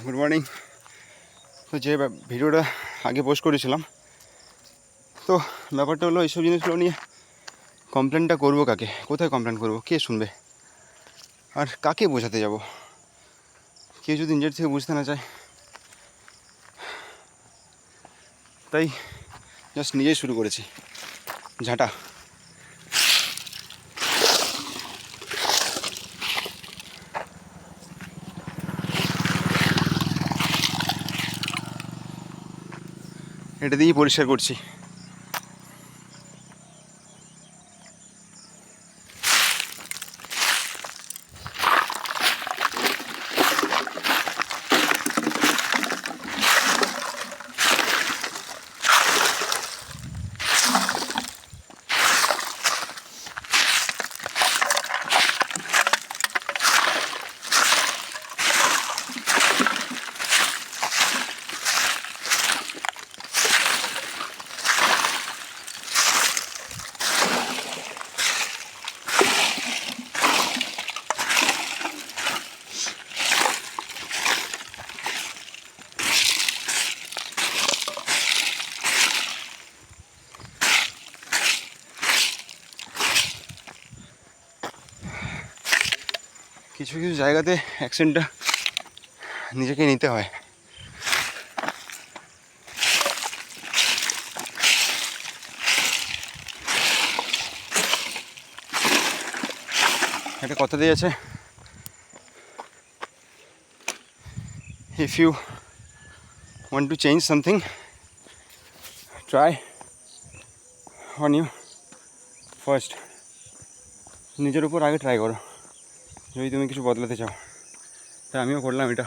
Good morning. তো যে ভিডিওটা আগে পোস্ট করেছিলাম, তো ব্যাপারটা হলো এইসব জিনিসগুলো নিয়ে কমপ্লেনটা করবো কাকে, কোথায় কমপ্লেন করবো, কে শুনবে, আর কাকে বোঝাতে যাব? কেউ যদি নিজের থেকে বুঝতে না চায়, তাই জাস্ট নিজেই শুরু করেছি ঝাঁটা। এটা দিয়েই পরিষ্কার করছি। কিছু কিছু জায়গাতে অ্যাকশনটা নিজেকে নিতে হয়। একটা কথা দিয়ে আছে, if you want to change something, try on you first. নিজের উপর আগে ট্রাই করো যদি তুমি কিছু বদলাতে চাও। তাই আমিও করলাম এটা।